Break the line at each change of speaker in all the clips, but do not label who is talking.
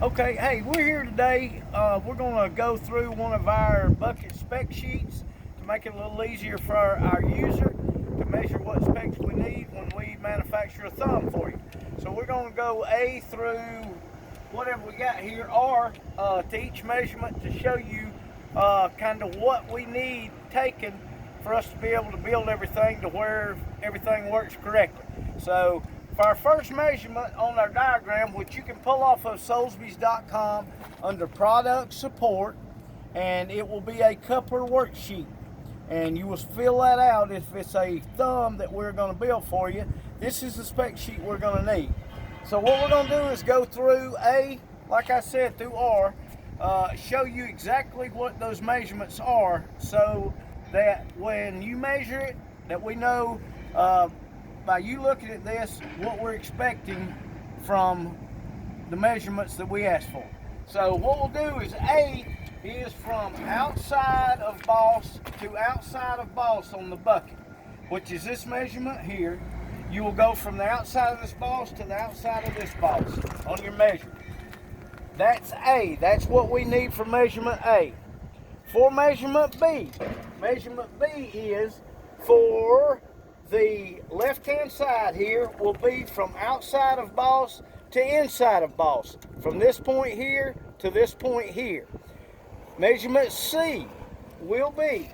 Okay, hey, we're here today. We're going to go through one of our bucket spec sheets to make it a little easier for our user to measure what specs we need when we manufacture a thumb for you. So we're going to go A through whatever we got here, or to each measurement to show you kind of what we need taken for us to be able to build everything to where everything works correctly. So for our first measurement on our diagram, which you can pull off of Soulsbys.com under Product Support, and it will be a coupler worksheet. And you will fill that out if it's a thumb that we're going to build for you. This is the spec sheet we're going to need. So what we're going to do is go through A, like I said, through R, show you exactly what those measurements are, so that when you measure it, that we know by you looking at this what we're expecting from the measurements that we asked for. So what we'll do is A is from outside of boss to outside of boss on the bucket, which is this measurement here. You will go from the outside of this boss to the outside of this boss on your measurement. That's A. That's what we need for measurement A. For measurement B is for the left-hand side here will be from outside of boss to inside of boss. From this point here to this point here. Measurement C will be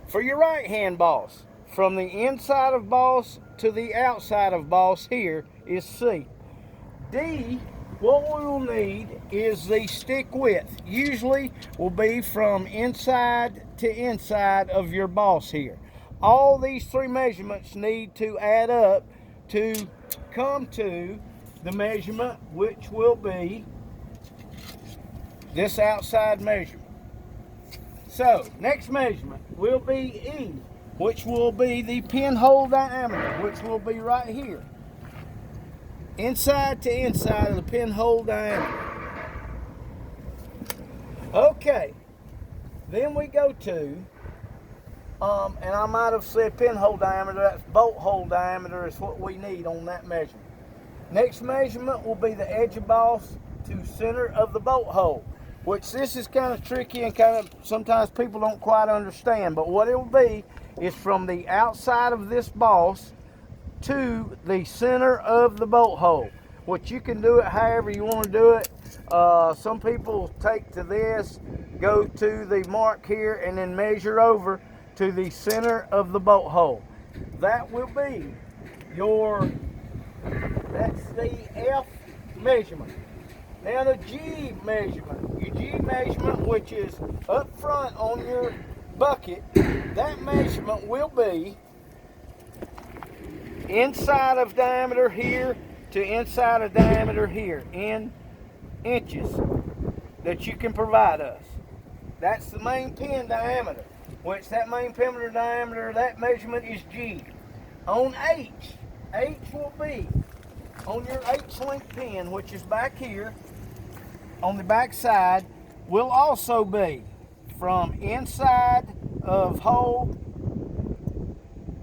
for your right-hand boss. From the inside of boss to the outside of boss here is C. D, what we will need is the stick width. Usually will be from inside to inside of your boss here. All these three measurements need to add up to come to the measurement, which will be this outside measurement. So, next measurement will be E, which will be the pinhole diameter, which will be right here. Inside to inside of the pinhole diameter. Okay, then we go to, and I might have said pinhole diameter, that's bolt hole diameter is what we need on that measurement. Next measurement will be the edge of boss to center of the bolt hole, which this is kind of tricky and kind of sometimes people don't quite understand, but what it will be is from the outside of this boss to the center of the bolt hole, which you can do it however you want to do it. Some people take to this, go to the mark here, and then measure over to the center of the bolt hole. That will be that's the F measurement. Now the G measurement, which is up front on your bucket, that measurement will be inside of diameter here to inside of diameter here in inches that you can provide us. That's the main pin diameter, which that main pin diameter, that measurement is G. On H will be on your H-link pin, which is back here on the back side, will also be from inside of hole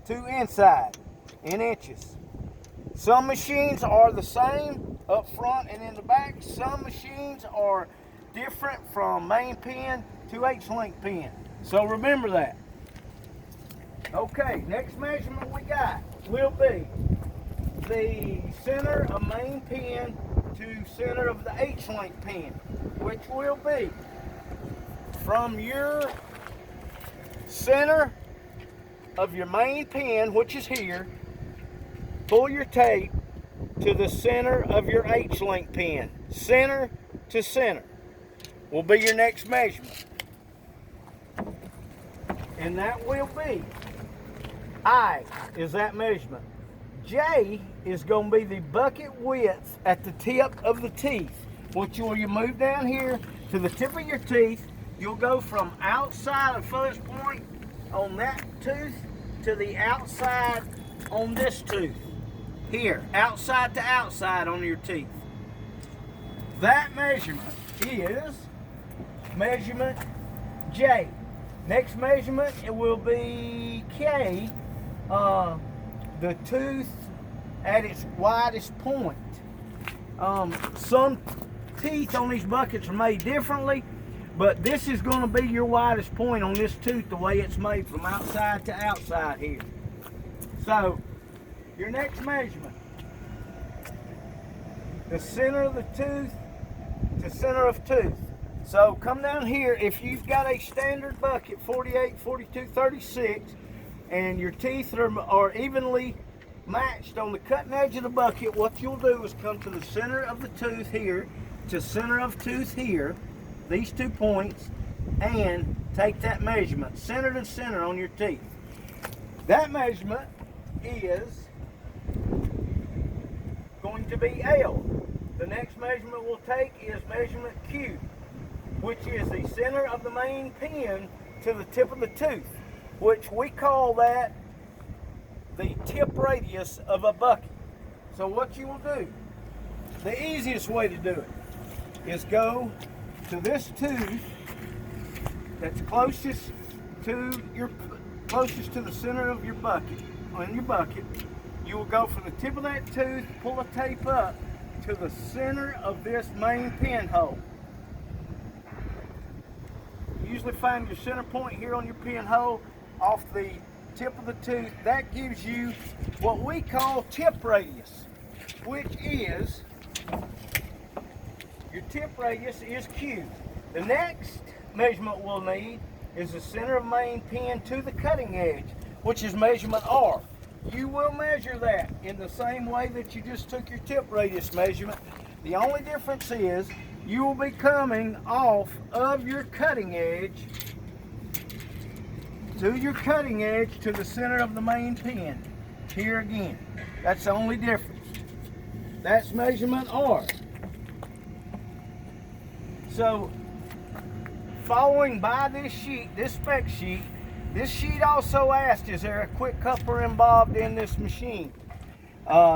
to inside in inches. Some machines are the same up front and in the back. Some machines are different from main pin to H-link pin. So remember that. Okay, next measurement we got will be the center of main pin to center of the H-link pin, which will be from your center of your main pin, which is here, pull your tape to the center of your H-link pin. Center to center will be your next measurement. And that will be, I is that measurement. J is going to be the bucket width at the tip of the teeth, which you move down here to the tip of your teeth. You'll go from outside of first point on that tooth to the outside on this tooth. Here, outside to outside on your teeth. That measurement is measurement J. Next measurement, it will be K, the tooth at its widest point. Some teeth on these buckets are made differently, but this is going to be your widest point on this tooth the way it's made from outside to outside here. So, your next measurement, the center of the tooth to center of tooth. So come down here, if you've got a standard bucket, 48, 42, 36, and your teeth are evenly matched on the cutting edge of the bucket, what you'll do is come to the center of the tooth here, to center of tooth here, these 2 points, and take that measurement, center to center on your teeth. That measurement is going to be L. The next measurement we'll take is measurement Q, which is the center of the main pin to the tip of the tooth, which we call that the tip radius of a bucket. So what you will do, the easiest way to do it is go to this tooth that's closest to the center of your bucket. On your bucket, you will go from the tip of that tooth, pull the tape up to the center of this main pinhole. You usually find your center point here on your pinhole off the tip of the tooth. That gives you what we call tip radius, which is, your tip radius is Q. The next measurement we'll need is the center of main pin to the cutting edge, which is measurement R. You will measure that in the same way that you just took your tip radius measurement. The only difference is you will be coming off of your cutting edge to the center of the main pin. Here again. That's the only difference. That's measurement R. So, following by this sheet, this spec sheet, this sheet also asked, is there a quick coupler involved in this machine?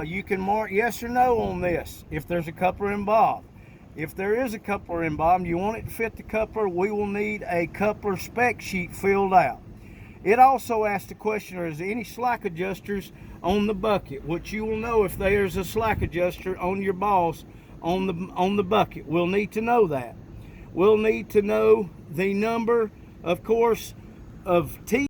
You can mark yes or no on this if there's a coupler involved. If there is a coupler involved, you want it to fit the coupler, we will need a coupler spec sheet filled out. It also asked the question, is there any slack adjusters on the bucket, which you will know if there's a slack adjuster on your boss on the bucket. We'll need to know that. We'll need to know the number, of course, of teeth